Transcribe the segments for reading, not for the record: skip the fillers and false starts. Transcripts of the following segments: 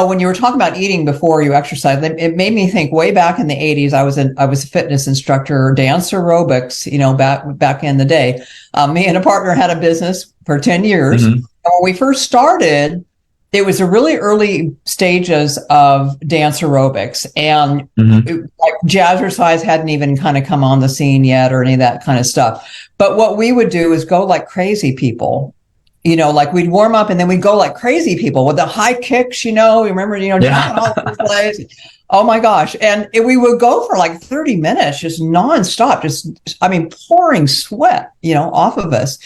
when you were talking about eating before you exercise, it made me think way back in the 80s. I was a fitness instructor, dance aerobics, back in the day. Me and a partner had a business for 10 years. Mm-hmm. And when we first started, it was the really early stages of dance aerobics, and like jazzercise hadn't even kind of come on the scene yet or any of that kind of stuff. But what we would do is go like crazy people. Like we'd warm up and then we'd go like crazy people with the high kicks, remember, jumping all over the place. Oh my gosh. And we would go for like 30 minutes, just nonstop, pouring sweat, off of us.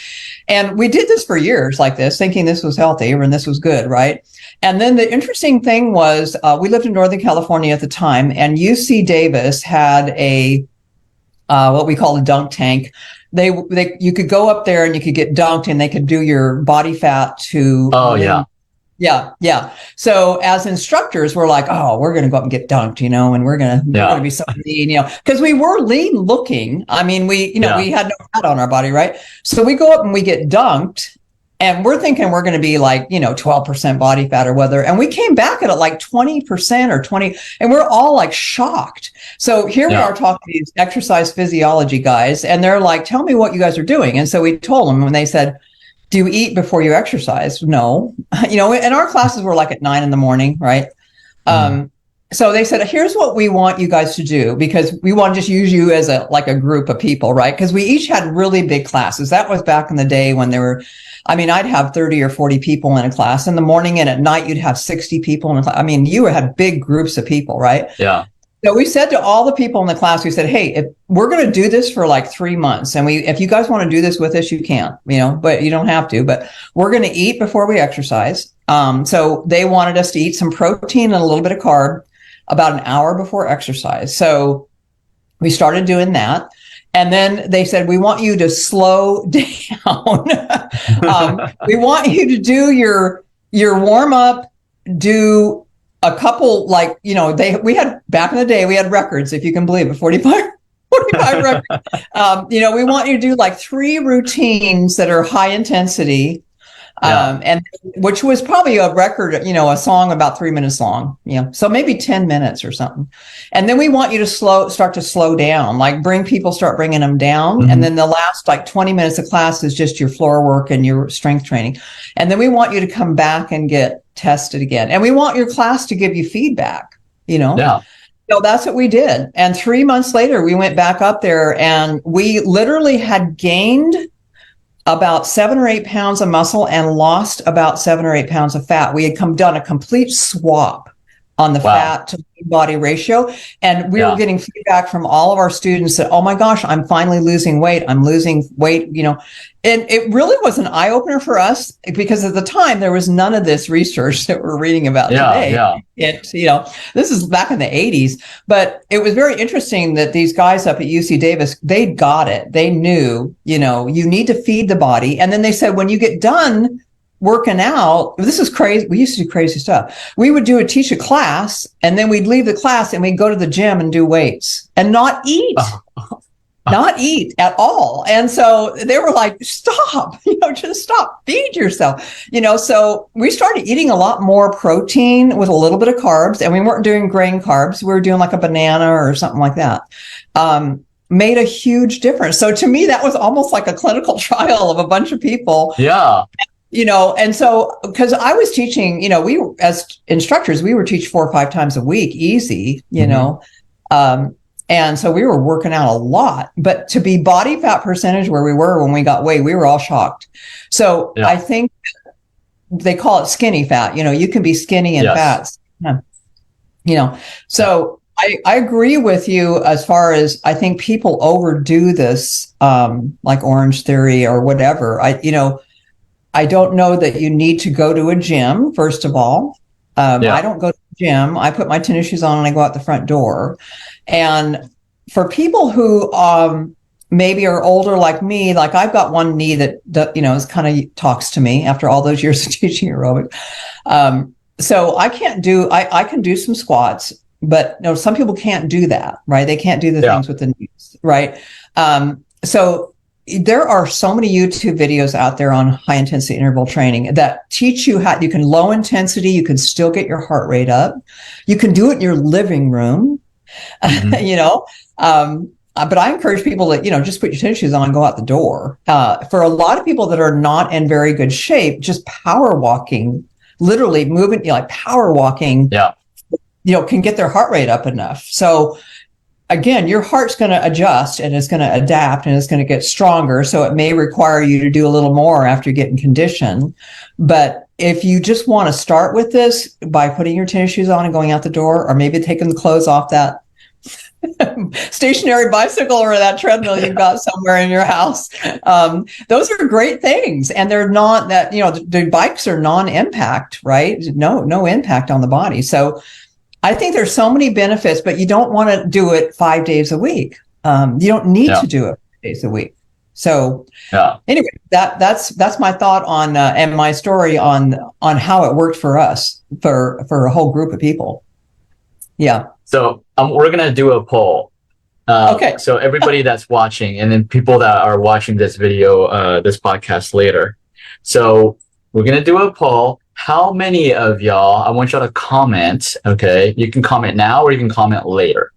And we did this for years like this, thinking this was healthy and this was good. Right. And then the interesting thing was, we lived in Northern California at the time, and UC Davis had what we call a dunk tank. You could go up there and you could get dunked, and they could do your body fat to. Oh, yeah. Yeah. So as instructors, we're like, oh, we're going to go up and get dunked, and we're going to be so lean, because we were lean looking. I mean, we had no fat on our body, right? So we go up and we get dunked, and we're thinking we're going to be like, 12% body fat or whether. And we came back at like 20% or 20, and we're all like shocked. So here we are talking to these exercise physiology guys, and they're like, tell me what you guys are doing. And so we told them, and they said, do you eat before you exercise? No. And our classes were like at 9 a.m, right? So they said, here's what we want you guys to do, because we want to just use you as a group of people, right? Because we each had really big classes. That was back in the day when there were, I'd have 30 or 40 people in a class in the morning, and at night you'd have 60 people in a class. You had big groups of people, right? Yeah. So we said to all the people in the class, we said, hey, if we're going to do this for like 3 months, and if you guys want to do this with us, you can, but you don't have to, but we're going to eat before we exercise. So they wanted us to eat some protein and a little bit of carb about an hour before exercise. So we started doing that. And then they said, we want you to slow down. We want you to do your warm up, do a couple, we had back in the day, we had records, if you can believe it, 45 records. We want you to do like 3 routines that are high intensity. And which was probably a record, a song about 3 minutes long, so maybe 10 minutes or something. And then we want you to start to slow down, like start bringing them down. And then the last like 20 minutes of class is just your floor work and your strength training. And then we want you to come back and get tested again. And we want your class to give you feedback, So that's what we did. And 3 months later, we went back up there, and we literally had gained about 7 or 8 pounds of muscle and lost about 7 or 8 pounds of fat. We had done a complete swap on the fat to body ratio. And we were getting feedback from all of our students that, oh my gosh, I'm finally losing weight. I'm losing weight, And it really was an eye opener for us, because at the time there was none of this research that we're reading about today. This is back in the 80s, but it was very interesting that these guys up at UC Davis, they got it. They knew, you need to feed the body. And then they said, when you get done working out, this is crazy. We used to do crazy stuff. We would teach a class, and then we'd leave the class and we'd go to the gym and do weights and not eat. Not eat at all. And so they were like, stop, just stop, feed yourself, so we started eating a lot more protein with a little bit of carbs, and we weren't doing grain carbs. We were doing like a banana or something like that. Made a huge difference. So to me, that was almost like a clinical trial of a bunch of people. Yeah. And so, because I was teaching, we, as instructors, we were teach 4 or 5 times a week, easy, and so we were working out a lot, but to be body fat percentage where we were when we got weight, we were all shocked. So I think they call it skinny fat. You can be skinny and fat. So I agree with you as far as, I think people overdo this, like Orange Theory or whatever. I don't know that you need to go to a gym, first of all. I don't go to the gym. I put my tennis shoes on and I go out the front door. And for people who maybe are older like me, like I've got one knee that is kind of talks to me after all those years of teaching aerobics. So I can do some squats, but some people can't do that, right? They can't do the things with the knees, right? So there are so many YouTube videos out there on high intensity interval training that teach you how you can low intensity, you can still get your heart rate up. You can do it in your living room, but I encourage people to, just put your tennis shoes on and go out the door. For a lot of people that are not in very good shape, just power walking, literally moving, like power walking, can get their heart rate up enough. So again, your heart's going to adjust and it's going to adapt and it's going to get stronger. So it may require you to do a little more after you get in condition. But if you just want to start with this by putting your tennis shoes on and going out the door, or maybe taking the clothes off that stationary bicycle or that treadmill you've got somewhere in your house, those are great things. And they're not that, the bikes are non-impact, right? No impact on the body. So I think there's so many benefits, but you don't want to do it 5 days a week. You don't need to do it 5 days a week. So anyway, that's my thought on and my story on how it worked for us, for a whole group of people. Yeah. So we're gonna do a poll. Okay. So everybody that's watching, and then people that are watching this video, this podcast later. So we're gonna do a poll. How many of y'all, I want y'all to comment, okay? You can comment now or you can comment later.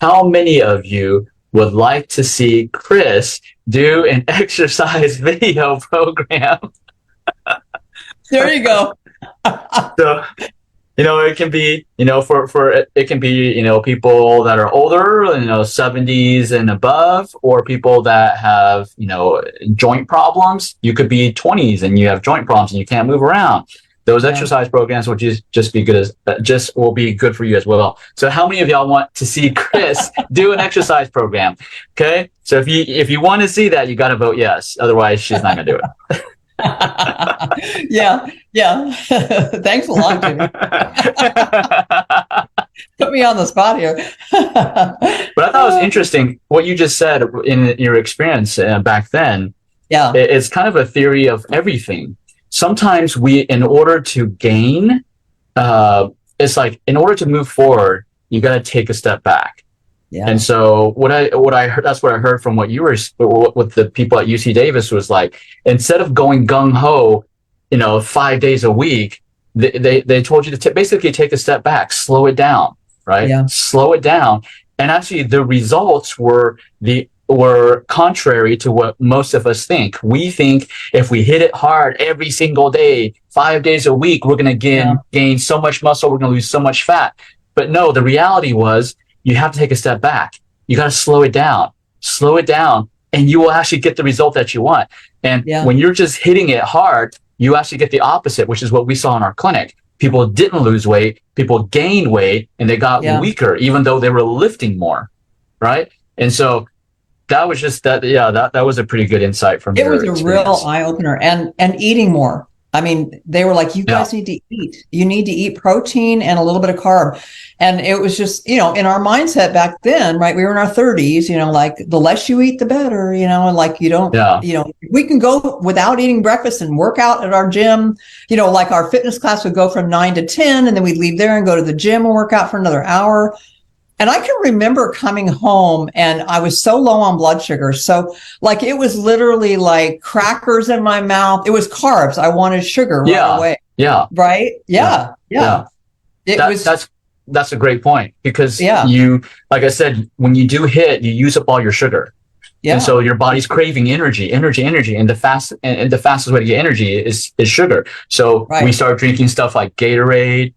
How many of you would like to see Chris do an exercise video program? There you go. So, it can be, it can be, people that are older, 70s and above, or people that have, joint problems. You could be 20s and you have joint problems and you can't move around. Those exercise programs will just be good will be good for you as well. So how many of y'all want to see Chris do an exercise program? Okay. So if you want to see that, you got to vote yes. Otherwise she's not going to do it. Yeah. Thanks a lot, Jimmy. Put me on the spot here. But I thought it was interesting what you just said in your experience back then. Yeah. It's kind of a theory of everything. Sometimes in order to gain, it's like in order to move forward, you got to take a step back. Yeah. And so what I heard, that's what I heard from what you were with the people at UC Davis was like, instead of going gung ho, 5 days a week, they told you to basically take a step back, slow it down, right? Yeah. Slow it down. And actually the results were contrary to what most of us think. We think if we hit it hard every single day, 5 days a week, we're going to gain so much muscle, we're going to lose so much fat. But no, the reality was you have to take a step back. You got to slow it down, and you will actually get the result that you want. And when you're just hitting it hard, you actually get the opposite, which is what we saw in our clinic. People didn't lose weight, people gained weight, and they got weaker, even though they were lifting more, right? And so that was just that was a pretty good insight from your experience. It was a real eye-opener. And eating more. I mean, they were like, you guys need to eat. You need to eat protein and a little bit of carb. And it was just, in our mindset back then, right? We were in our 30s, like the less you eat, the better, and like you don't, we can go without eating breakfast and work out at our gym. Like our fitness class would go from 9 to 10, and then we'd leave there and go to the gym and work out for another hour. And I can remember coming home and I was so low on blood sugar. So like, it was literally like crackers in my mouth. It was carbs. I wanted sugar right away. Yeah. Right. Yeah. That's a great point because you, like I said, when you do HIIT, you use up all your sugar. Yeah. And so your body's craving energy. And the fastest way to get energy is sugar. So we start drinking stuff like Gatorade,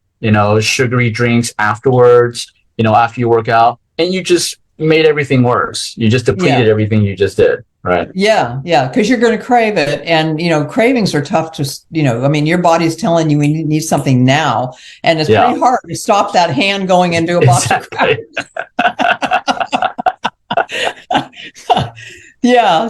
sugary drinks afterwards. After you work out, and you just made everything worse. You just depleted everything you just did, right? Yeah, because you're going to crave it. And, cravings are tough to, your body's telling you we need something now. And it's pretty hard to stop that hand going into a box of crackers. Yeah.